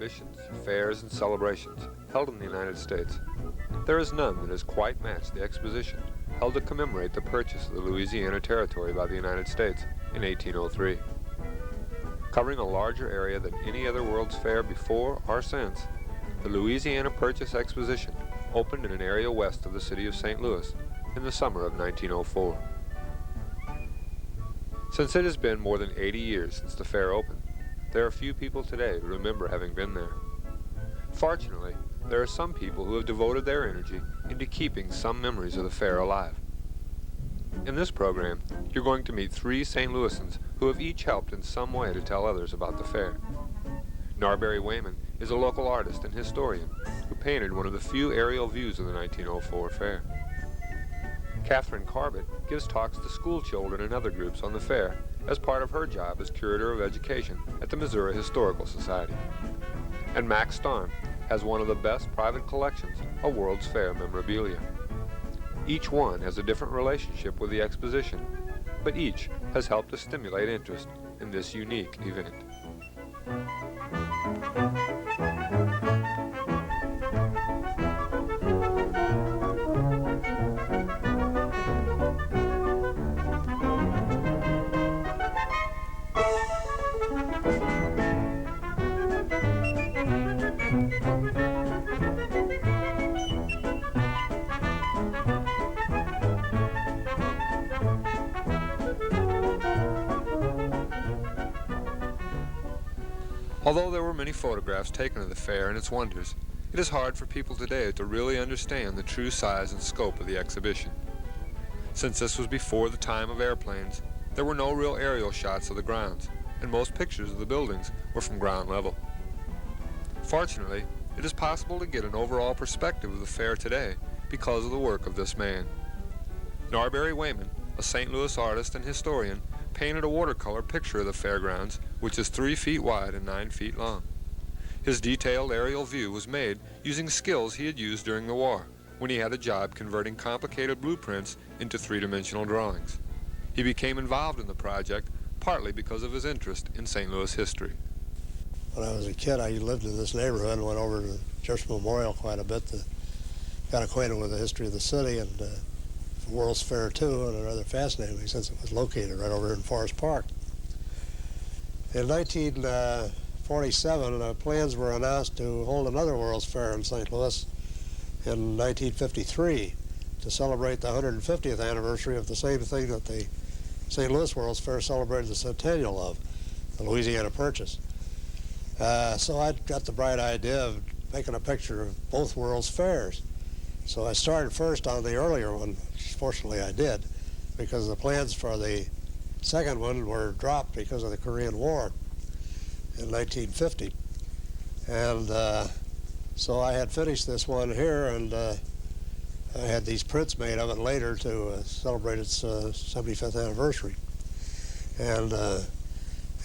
exhibitions, fairs, and celebrations held in the United States, there is none that has quite matched the exposition held to commemorate the purchase of the Louisiana Territory by the United States in 1803. Covering a larger area than any other World's Fair before or since, the Louisiana Purchase Exposition opened in an area west of the city of St. Louis in the summer of 1904. Since it has been more than 80 years since the fair opened, there are few people today who remember having been there. Fortunately, there are some people who have devoted their energy into keeping some memories of the fair alive. In this program, you're going to meet 3 St. Louisans who have each helped in some way to tell others about the fair. Narberry Wayman is a local artist and historian who painted one of the few aerial views of the 1904 fair. Catherine Corbett gives talks to school children and other groups on the fair as part of her job as Curator of Education at the Missouri Historical Society. And Max Starm has one of the best private collections of World's Fair memorabilia. Each one has a different relationship with the exposition, but each has helped to stimulate interest in this unique event. Although there were many photographs taken of the fair and its wonders, it is hard for people today to really understand the true size and scope of the exhibition. Since this was before the time of airplanes, there were no real aerial shots of the grounds, and most pictures of the buildings were from ground level. Fortunately, it is possible to get an overall perspective of the fair today because of the work of this man. Narberry Wayman, a St. Louis artist and historian, painted a watercolor picture of the fairgrounds which is 3 feet wide and 9 feet long. His detailed aerial view was made using skills he had used during the war when he had a job converting complicated blueprints into 3-dimensional drawings. He became involved in the project partly because of his interest in St. Louis history. When I was a kid, I lived in this neighborhood and went over to Jefferson Memorial quite a bit to got acquainted with the history of the city, and the World's Fair too, and rather fascinating me since it was located right over here in Forest Park. In 1947, plans were announced to hold another World's Fair in St. Louis in 1953 to celebrate the 150th anniversary of the same thing that the St. Louis World's Fair celebrated the centennial of, the Louisiana Purchase. So I got the bright idea of making a picture of both World's Fairs. So I started first on the earlier one, which fortunately I did, because the plans for the second one were dropped because of the Korean War in 1950. And so I had finished this one here, and I had these prints made of it later to celebrate its 75th anniversary. And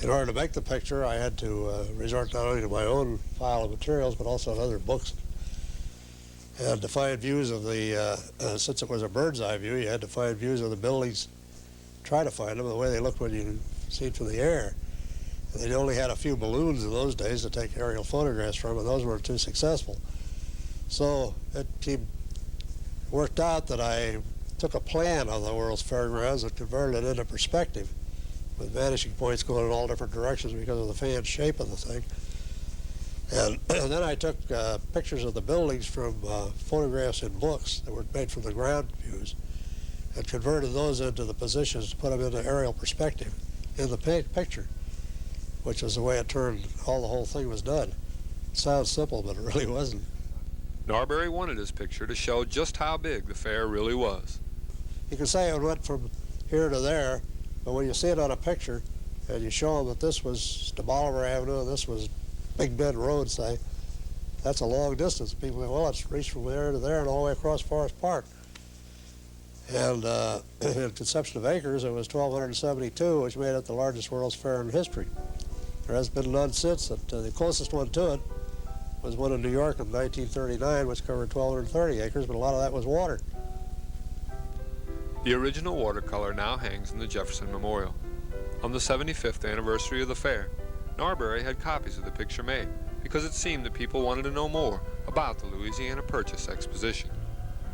in order to make the picture, I had to resort not only to my own file of materials, but also to other books. And to find views of the, since it was a bird's eye view, you had to find views of the buildings, try to find them the way they looked when you see it from the air. And they only had a few balloons in those days to take aerial photographs from, and those weren't too successful. So it worked out that I took a plan of the World's Fairgrounds and converted it into perspective, with vanishing points going in all different directions because of the fan shape of the thing. And then I took pictures of the buildings from photographs in books that were made from the ground views and converted those into the positions to put them into aerial perspective in the picture, which was the way it turned, the whole thing was done. It sounds simple, but it really wasn't. Narberry wanted his picture to show just how big the fair really was. You can say it went from here to there, but when you see it on a picture and you show them that this was the Bolivar Avenue and this was Big Bend Road, say, that's a long distance. People go, well, it's reached from there to there and all the way across Forest Park. And in conception of acres, it was 1,272, which made it the largest World's Fair in history. There has been none since. The closest one to it was one in New York in 1939, which covered 1,230 acres, but a lot of that was water. The original watercolor now hangs in the Jefferson Memorial. On the 75th anniversary of the fair, Narberry had copies of the picture made because it seemed that people wanted to know more about the Louisiana Purchase Exposition.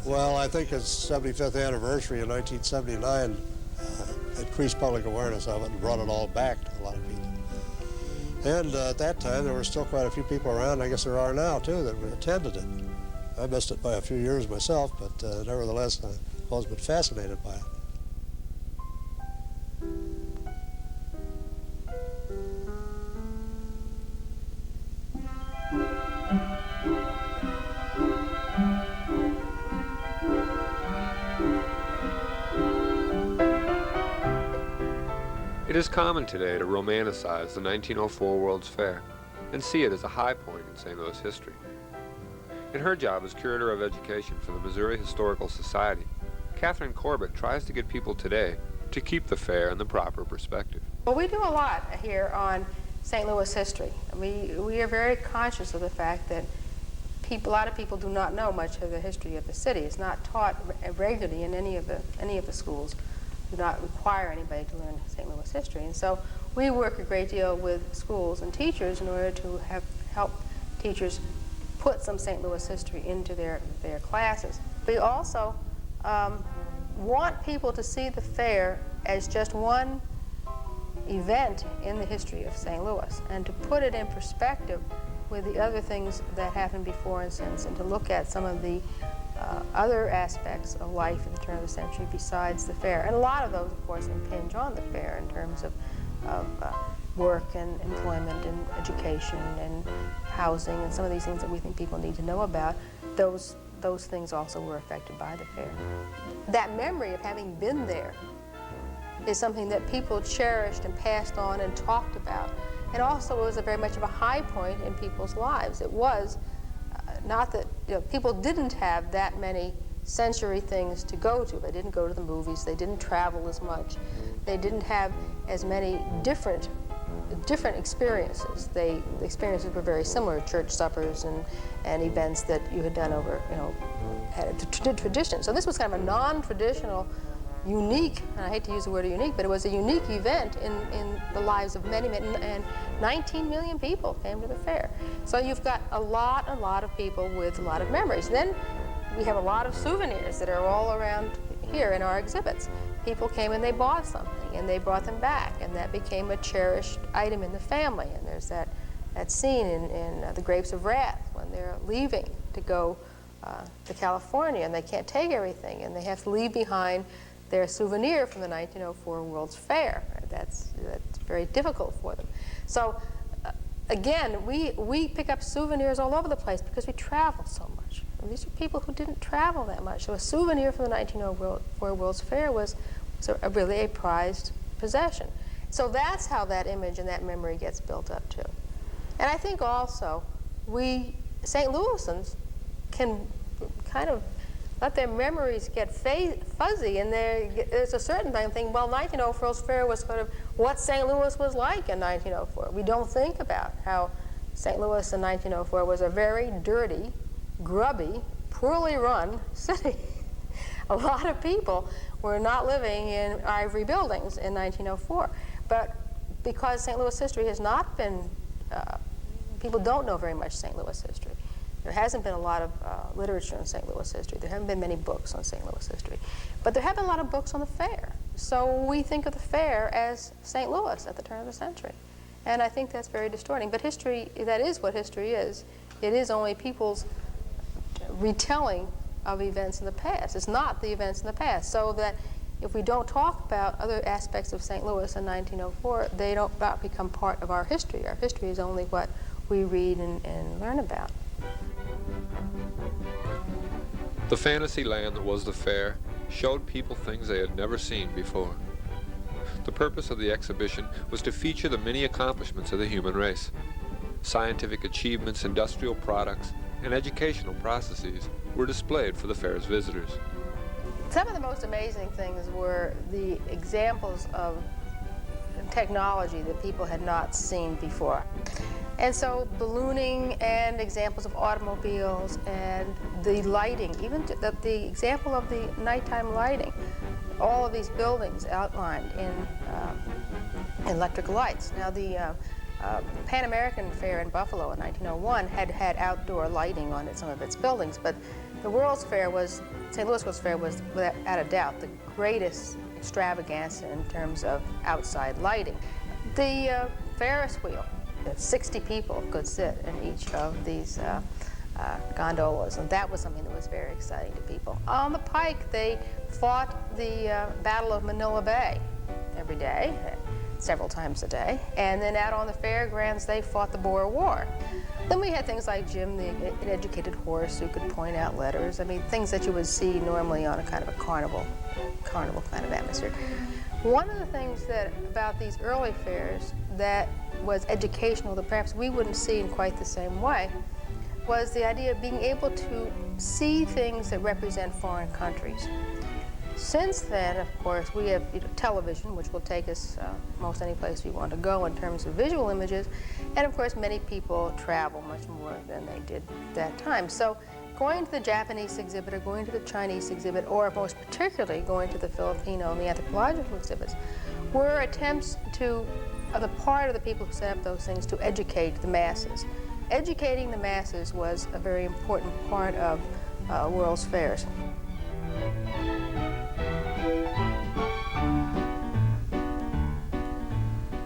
Well, I think its 75th anniversary in 1979 increased public awareness of it and brought it all back to a lot of people. And at that time, there were still quite a few people around, I guess there are now too, that attended it. I missed it by a few years myself, but nevertheless, I've always been fascinated by it. It is common today to romanticize the 1904 World's Fair and see it as a high point in St. Louis history. In her job as Curator of Education for the Missouri Historical Society, Catherine Corbett tries to get people today to keep the fair in the proper perspective. Well, we do a lot here on St. Louis history. We are very conscious of the fact that a lot of people do not know much of the history of the city. It's not taught regularly in any of the schools. Do not require anybody to learn St. Louis history. And so we work a great deal with schools and teachers in order to help teachers put some St. Louis history into their classes. We also want people to see the fair as just one event in the history of St. Louis and to put it in perspective with the other things that happened before and since, and to look at some of the other aspects of life in the turn of the century besides the fair. And a lot of those, of course, impinge on the fair in terms of work and employment and education and housing and some of these things that we think people need to know about. Those things also were affected by the fair. That memory of having been there is something that people cherished and passed on and talked about. And also it was very much of a high point in people's lives. It was not that people didn't have that many sensory things to go to. They didn't go to the movies. They didn't travel as much. They didn't have as many different experiences. The experiences were very similar, church suppers and events that you had done over, had a tradition. So this was kind of a non-traditional, unique, and I hate to use the word unique, but it was a unique event in the lives of many, and 19 million people came to the fair. So you've got a lot of people with a lot of memories. Then we have a lot of souvenirs that are all around here in our exhibits. People came and they bought something and they brought them back, and that became a cherished item in the family. And there's that scene in The Grapes of Wrath when they're leaving to go to California and they can't take everything and they have to leave behind their souvenir from the 1904 World's Fair. That's very difficult for them. So again, we pick up souvenirs all over the place because we travel so much. And these are people who didn't travel that much. So a souvenir from the 1904 World's Fair was really a prized possession. So that's how that image and that memory gets built up too. And I think also St. Louisans can kind of let their memories get fuzzy, and there's a certain thing, well, 1904 World's Fair was sort of what St. Louis was like in 1904. We don't think about how St. Louis in 1904 was a very dirty, grubby, poorly run city. A lot of people were not living in ivory buildings in 1904. But because St. Louis history has not been, people don't know very much St. Louis history. There hasn't been a lot of literature on St. Louis history. There haven't been many books on St. Louis history. But there have been a lot of books on the fair. So we think of the fair as St. Louis at the turn of the century. And I think that's very distorting. But history, that is what history is. It is only people's retelling of events in the past. It's not the events in the past. So that if we don't talk about other aspects of St. Louis in 1904, they don't become part of our history. Our history is only what we read and learn about. The fantasy land that was the fair showed people things they had never seen before. The purpose of the exhibition was to feature the many accomplishments of the human race. Scientific achievements, industrial products, and educational processes were displayed for the fair's visitors. Some of the most amazing things were the examples of technology that people had not seen before. And so ballooning and examples of automobiles and the lighting, even the example of the nighttime lighting, all of these buildings outlined in electric lights. Now The Pan American Fair in Buffalo in 1901 had outdoor lighting on some of its buildings, but the World's Fair was, St. Louis World's Fair was, without a doubt, the greatest extravaganza in terms of outside lighting. The Ferris wheel, 60 people could sit in each of these gondolas, and that was something that was very exciting to people. On the Pike, they fought the Battle of Manila Bay every day, several times a day, and then out on the fairgrounds, they fought the Boer War. Then we had things like Jim, the educated horse, who could point out letters. I mean, things that you would see normally on a kind of a carnival kind of atmosphere. One of the things about these early fairs that was educational that perhaps we wouldn't see in quite the same way was the idea of being able to see things that represent foreign countries. Since then, of course, we have television, which will take us most any place we want to go in terms of visual images, and of course many people travel much more than they did that time. So going to the Japanese exhibit or going to the Chinese exhibit, or most particularly going to the Filipino and the anthropological exhibits, were attempts to, on the part of the people who set up those things, to educate the masses. Educating the masses was a very important part of World's Fairs.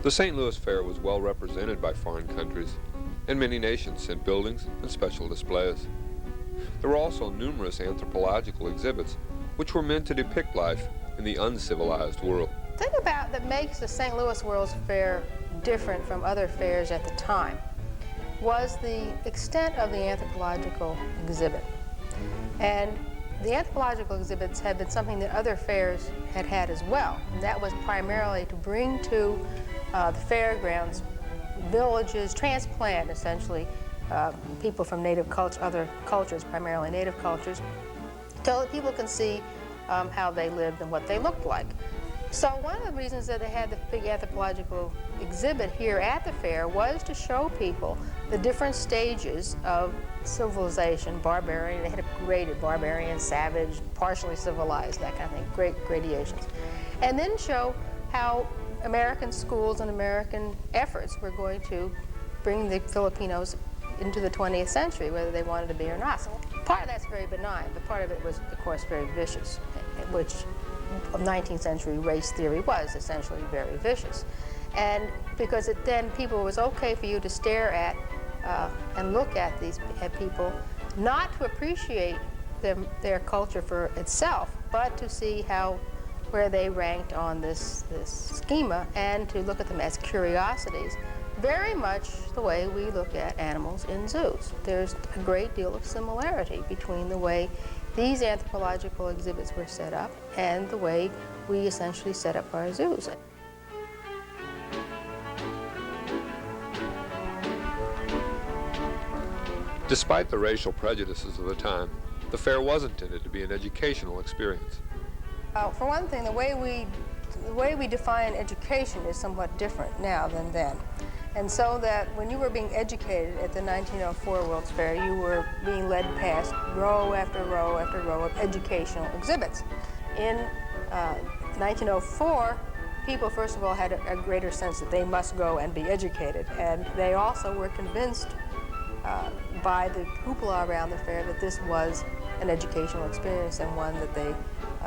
The St. Louis Fair was well represented by foreign countries, and many nations sent buildings and special displays. There were also numerous anthropological exhibits, which were meant to depict life in the uncivilized world. The thing that makes the St. Louis World's Fair different from other fairs at the time was the extent of the anthropological exhibit. And the anthropological exhibits had been something that other fairs had had as well. And that was primarily to bring to the fairgrounds villages, transplant essentially people from native culture, other cultures, primarily native cultures, so that people can see how they lived and what they looked like. So one of the reasons that they had the big anthropological exhibit here at the fair was to show people the different stages of civilization, barbarian, they had it graded, barbarian, savage, partially civilized, that kind of thing, great gradations. And then show how American schools and American efforts were going to bring the Filipinos into the 20th century, whether they wanted to be or not. So part of that's very benign, but part of it was, of course, very vicious, which 19th century race theory was essentially very vicious. And because then people, it was okay for you to stare at and look at these people, not to appreciate their culture for itself, but to see where they ranked on this schema, and to look at them as curiosities, very much the way we look at animals in zoos. There's a great deal of similarity between the way these anthropological exhibits were set up and the way we essentially set up our zoos. Despite the racial prejudices of the time, the fair was intended to be an educational experience. For one thing, the way we define education is somewhat different now than then. And so that when you were being educated at the 1904 World's Fair, you were being led past row after row after row of educational exhibits. In 1904, people, first of all, had a greater sense that they must go and be educated. And they also were convinced by the hoopla around the fair that this was an educational experience and one that they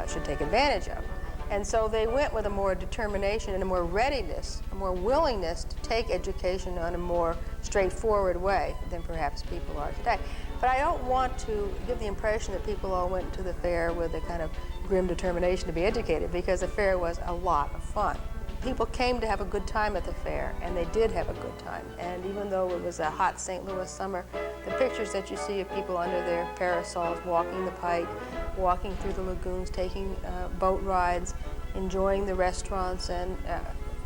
should take advantage of. And so they went with a more determination and a more readiness, a more willingness to take education in a more straightforward way than perhaps people are today. But I don't want to give the impression that people all went to the fair with a kind of grim determination to be educated, because the fair was a lot of fun. People came to have a good time at the fair, and they did have a good time. And even though it was a hot St. Louis summer, the pictures that you see of people under their parasols, walking the Pike, walking through the lagoons, taking boat rides, enjoying the restaurants and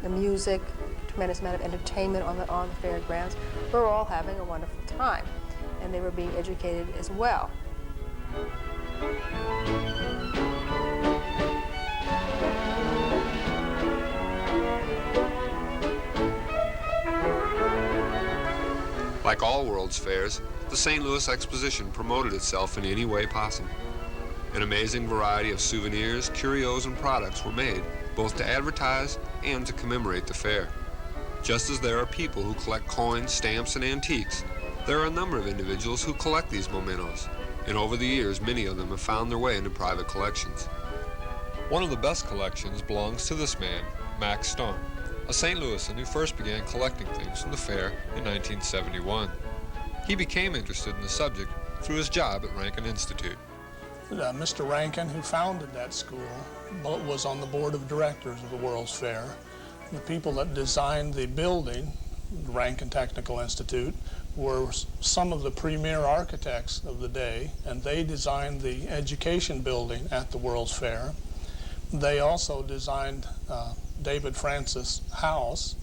the music, tremendous amount of entertainment on the fairgrounds, we were all having a wonderful time, and they were being educated as well. Like all World's Fairs, the St. Louis Exposition promoted itself in any way possible. An amazing variety of souvenirs, curios, and products were made, both to advertise and to commemorate the fair. Just as there are people who collect coins, stamps, and antiques, there are a number of individuals who collect these mementos, and over the years many of them have found their way into private collections. One of the best collections belongs to this man, Max Stone, a St. Louisan who first began collecting things from the fair in 1971. He became interested in the subject through his job at Rankin Institute. Mr. Rankin, who founded that school, was on the board of directors of the World's Fair. The people that designed the building, the Rankin Technical Institute, were some of the premier architects of the day, and they designed the education building at the World's Fair. They also designed David Francis House,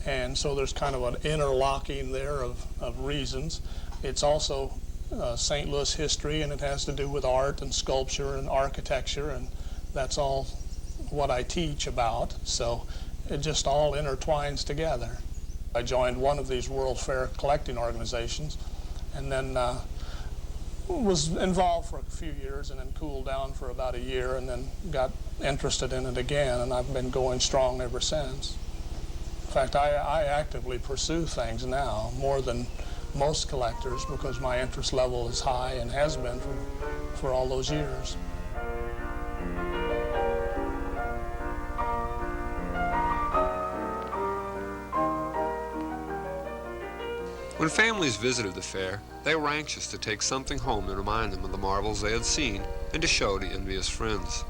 and so there's kind of an interlocking there of reasons. It's also St. Louis history, and it has to do with art and sculpture and architecture, and that's all what I teach about, so it just all intertwines together. I joined one of these World Fair collecting organizations, and then was involved for a few years and then cooled down for about a year and then got interested in it again, and I've been going strong ever since. In fact, I actively pursue things now more than most collectors because my interest level is high and has been for all those years. When families visited the fair, they were anxious to take something home to remind them of the marvels they had seen and to show to envious friends.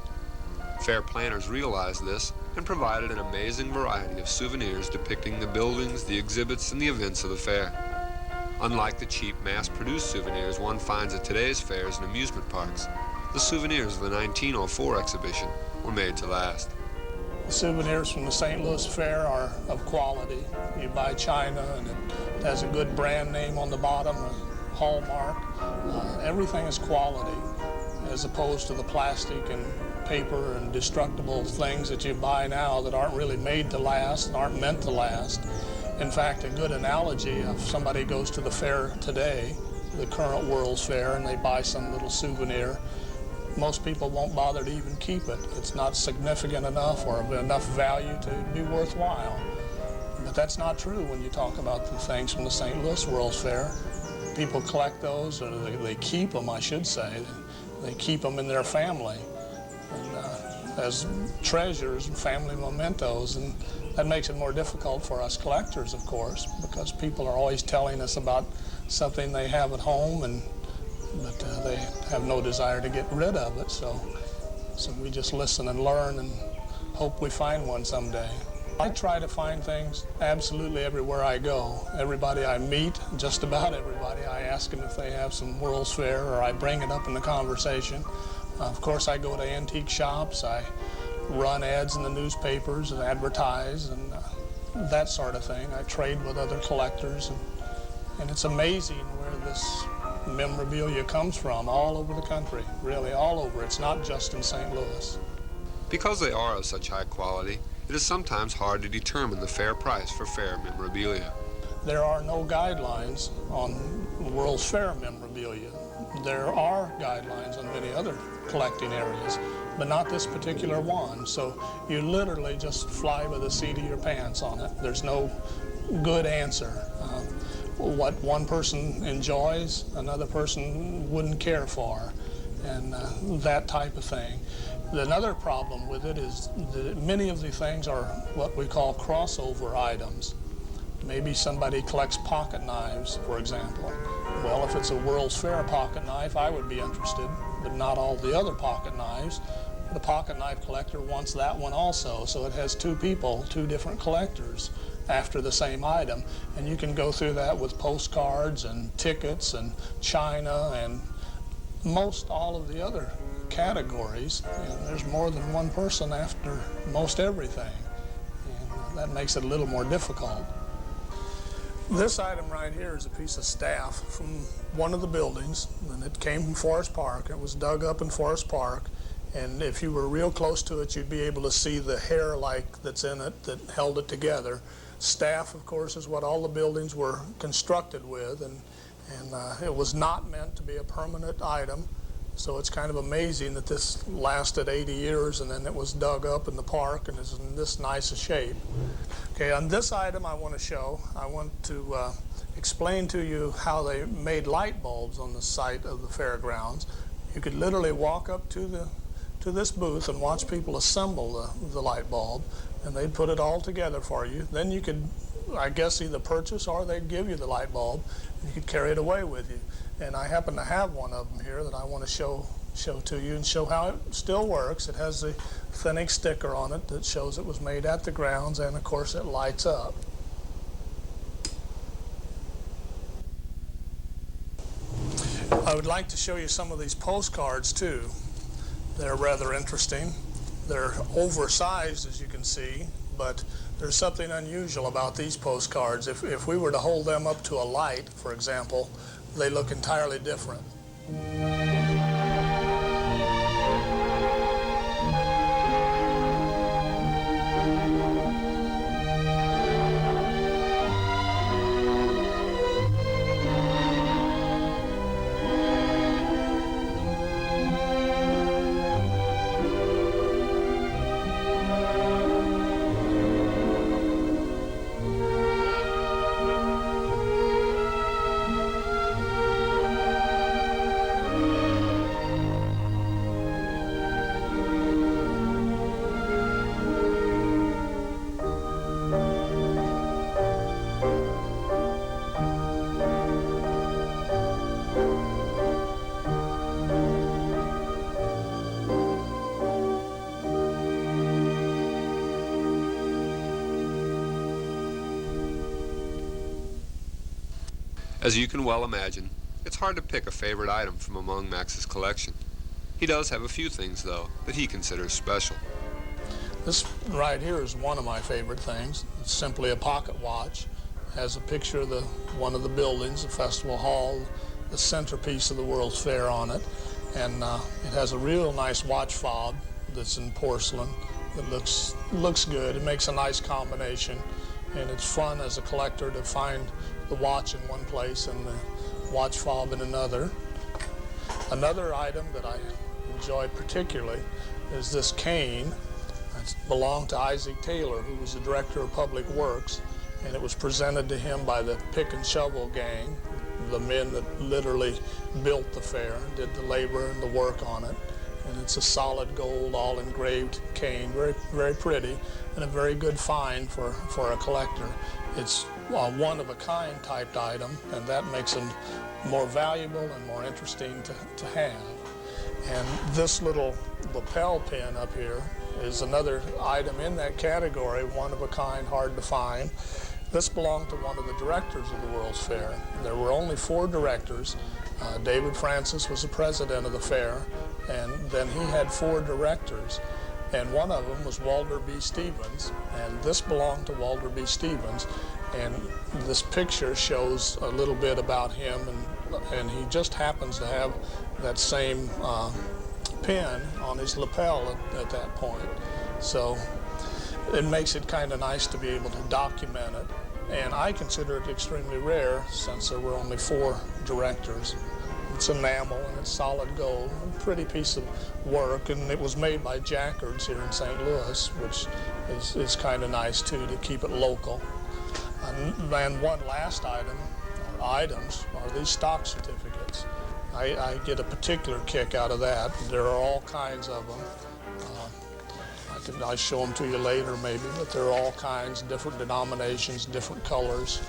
Fair planners realized this and provided an amazing variety of souvenirs depicting the buildings, the exhibits, and the events of the fair. Unlike the cheap, mass-produced souvenirs one finds at today's fairs and amusement parks, the souvenirs of the 1904 exhibition were made to last. The souvenirs from the St. Louis Fair are of quality. You buy china and it has a good brand name on the bottom, a hallmark. Everything is quality as opposed to the plastic and paper and destructible things that you buy now that aren't really made to last and aren't meant to last. In fact, a good analogy, if somebody goes to the fair today, the current World's Fair, and they buy some little souvenir, most people won't bother to even keep it. It's not significant enough or of enough value to be worthwhile. But that's not true when you talk about the things from the St. Louis World's Fair. People collect those, or they keep them, I should say. They keep them in their family and, as treasures and family mementos, and that makes it more difficult for us collectors, of course, because people are always telling us about something they have at home, but they have no desire to get rid of it, so we just listen and learn and hope we find one someday. I try to find things absolutely everywhere I go. Everybody I meet, just about everybody, I ask them if they have some World's Fair, or I bring it up in the conversation. Of course, I go to antique shops, I run ads in the newspapers and advertise and that sort of thing. I trade with other collectors, and it's amazing where this memorabilia comes from all over the country, really all over. It's not just in St. Louis. Because they are of such high quality, it is sometimes hard to determine the fair price for fair memorabilia. There are no guidelines on World's Fair memorabilia. There are guidelines on many other collecting areas, but not this particular one. So you literally just fly by the seat of your pants on it. There's no good answer. What one person enjoys, another person wouldn't care for, and that type of thing. Another problem with it is that many of the things are what we call crossover items. Maybe somebody collects pocket knives, for example. Well, if it's a World's Fair pocket knife, I would be interested, but not all the other pocket knives. The pocket knife collector wants that one also, so it has two people, two different collectors after the same item. And you can go through that with postcards and tickets and china and most all of the other categories. And there's more than one person after most everything, and that makes it a little more difficult. This item right here is a piece of staff from one of the buildings, and it came from Forest Park. It was dug up in Forest Park, and if you were real close to it, you'd be able to see the hair-like that's in it that held it together. Staff, of course, is what all the buildings were constructed with, and it was not meant to be a permanent item. So it's kind of amazing that this lasted 80 years and then it was dug up in the park and is in this nice a shape. Okay, on this item I want to explain to you how they made light bulbs on the site of the fairgrounds. You could literally walk up to this booth and watch people assemble the light bulb, and they'd put it all together for you. Then you could, I guess, either purchase or they'd give you the light bulb, and you could carry it away with you. And I happen to have one of them here that I want to show to you and show how it still works. It has the Thinning sticker on it that shows it was made at the grounds, and of course it lights up. I would like to show you some of these postcards too. They're rather interesting. They're oversized, as you can see, but there's something unusual about these postcards. If we were to hold them up to a light, for example, they look entirely different. As you can well imagine, it's hard to pick a favorite item from among Max's collection. He does have a few things, though, that he considers special. This right here is one of my favorite things. It's simply a pocket watch. It has a picture of one of the buildings, the festival hall, the centerpiece of the World's Fair on it. And it has a real nice watch fob that's in porcelain that looks good. It makes a nice combination. And it's fun as a collector to find the watch in one place and the watch fob in another. Another item that I enjoyed particularly is this cane. It belonged to Isaac Taylor, who was the director of Public Works, and it was presented to him by the pick and shovel gang, the men that literally built the fair, did the labor and the work on it. And it's a solid gold, all engraved cane, very, very pretty, and a very good find for a collector. It's a one-of-a-kind typed item, and that makes them more valuable and more interesting to have. And this little lapel pin up here is another item in that category, one-of-a-kind, hard to find. This belonged to one of the directors of the World's Fair. There were only 4 directors. David Francis was the president of the fair, and then he had 4 directors, and one of them was Walter B. Stevens, and this belonged to Walter B. Stevens, and this picture shows a little bit about him, and he just happens to have that same pin on his lapel at that point. So it makes it kind of nice to be able to document it, and I consider it extremely rare since there were only 4 directors. It's enamel and it's solid gold, a pretty piece of work, and it was made by Jackards here in St. Louis, which is kind of nice too, to keep it local. And one last item, or items, are these stock certificates. I get a particular kick out of that. There are all kinds of them. I'll show them to you later maybe, but there are all kinds, different denominations, different colors.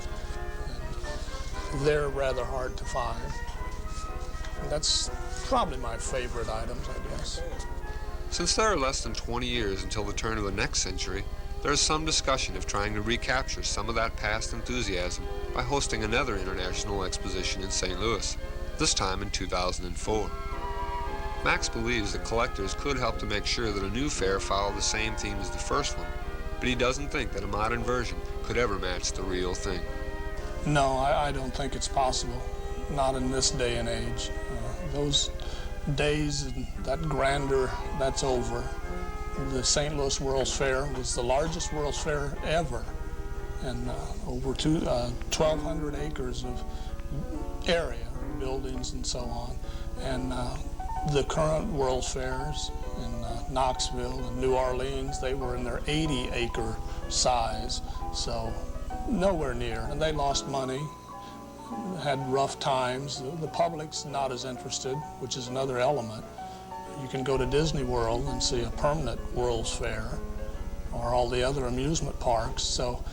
And they're rather hard to find. And that's probably my favorite items, I guess. Since there are less than 20 years until the turn of the next century, there is some discussion of trying to recapture some of that past enthusiasm by hosting another international exposition in St. Louis, this time in 2004. Max believes that collectors could help to make sure that a new fair followed the same theme as the first one, but he doesn't think that a modern version could ever match the real thing. No, I don't think it's possible. Not in this day and age. Those days and that grandeur, that's over. The St. Louis World's Fair was the largest World's Fair ever, and over 1,200 acres of area, buildings and so on. And The current World's Fairs in Knoxville and New Orleans, they were in their 80-acre size, so nowhere near. And they lost money, had rough times. The public's not as interested, which is another element. You can go to Disney World and see a permanent World's Fair, or all the other amusement parks. So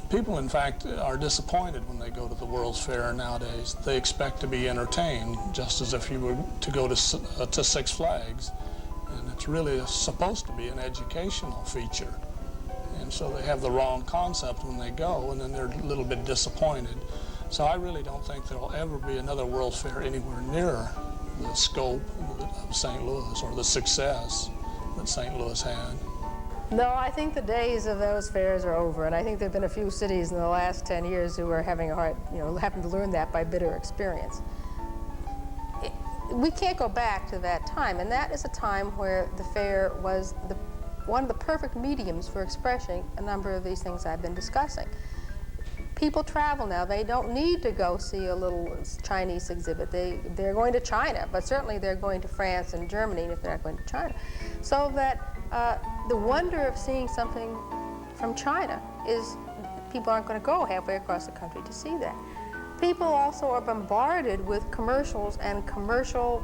people, in fact, are disappointed when they go to the World's Fair nowadays. They expect to be entertained, just as if you were to go to Six Flags. And it's really supposed to be an educational feature. And so they have the wrong concept when they go, and then they're a little bit disappointed. So I really don't think there'll ever be another World's Fair anywhere near the scope of St. Louis, or the success that St. Louis had. No, I think the days of those fairs are over, and I think there have been a few cities in the last 10 years who are having a hard, having to learn that by bitter experience. We can't go back to that time, and that is a time where the fair was one of the perfect mediums for expressing a number of these things I've been discussing. People travel now. They don't need to go see a little Chinese exhibit. They're going to China, but certainly they're going to France and Germany if they're not going to China. So that the wonder of seeing something from China is people aren't going to go halfway across the country to see that. People also are bombarded with commercials and commercial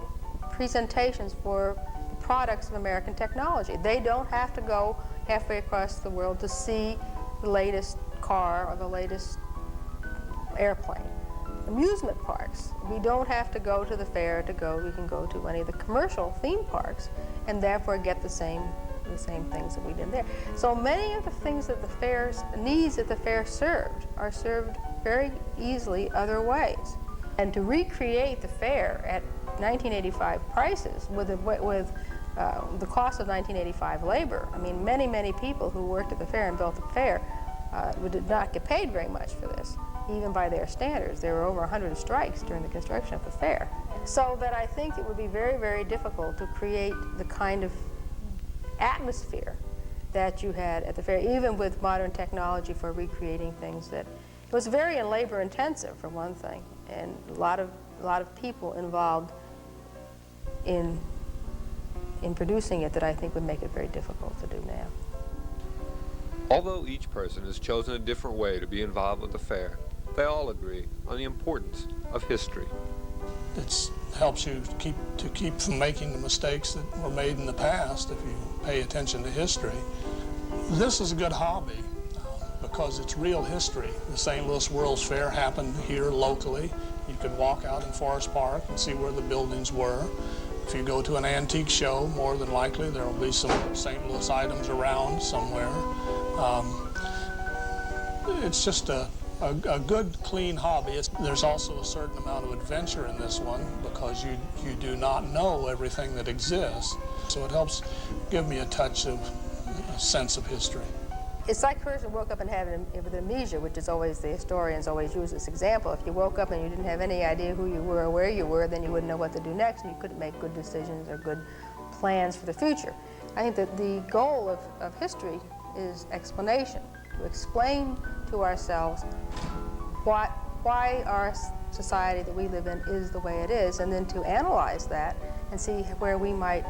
presentations for the products of American technology. They don't have to go halfway across the world to see the latest car or the latest airplane. Amusement parks, we don't have to go to the fair to go. We can go to any of the commercial theme parks and therefore get the same things that we did there. So many of the things that the fair's needs that the fair served are served very easily other ways. And to recreate the fair at 1985 prices with the cost of 1985 labor, I mean, many people who worked at the fair and built the fair did not get paid very much for this, even by their standards. There were over 100 strikes during the construction of the fair. So that I think it would be very difficult to create the kind of atmosphere that you had at the fair, even with modern technology for recreating things that it was very labor intensive, for one thing, and a lot of people involved in producing it that I think would make it very difficult to do now. Although each person has chosen a different way to be involved with the fair, they all agree on the importance of history. It helps you to keep from making the mistakes that were made in the past if you pay attention to history. This is a good hobby because it's real history. The St. Louis World's Fair happened here locally. You could walk out in Forest Park and see where the buildings were. If you go to an antique show, more than likely there will be some St. Louis items around somewhere. It's just a good, clean hobby. There's also a certain amount of adventure in this one because you do not know everything that exists. So it helps give me a touch of a sense of history. It's like a person woke up and had with amnesia, which is always, the historians always use this example. If you woke up and you didn't have any idea who you were or where you were, then you wouldn't know what to do next, and you couldn't make good decisions or good plans for the future. I think that the goal of history is explanation, to explain to ourselves why our society that we live in is the way it is, and then to analyze that and see where we might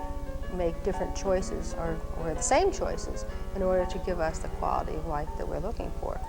make different choices or the same choices in order to give us the quality of life that we're looking for.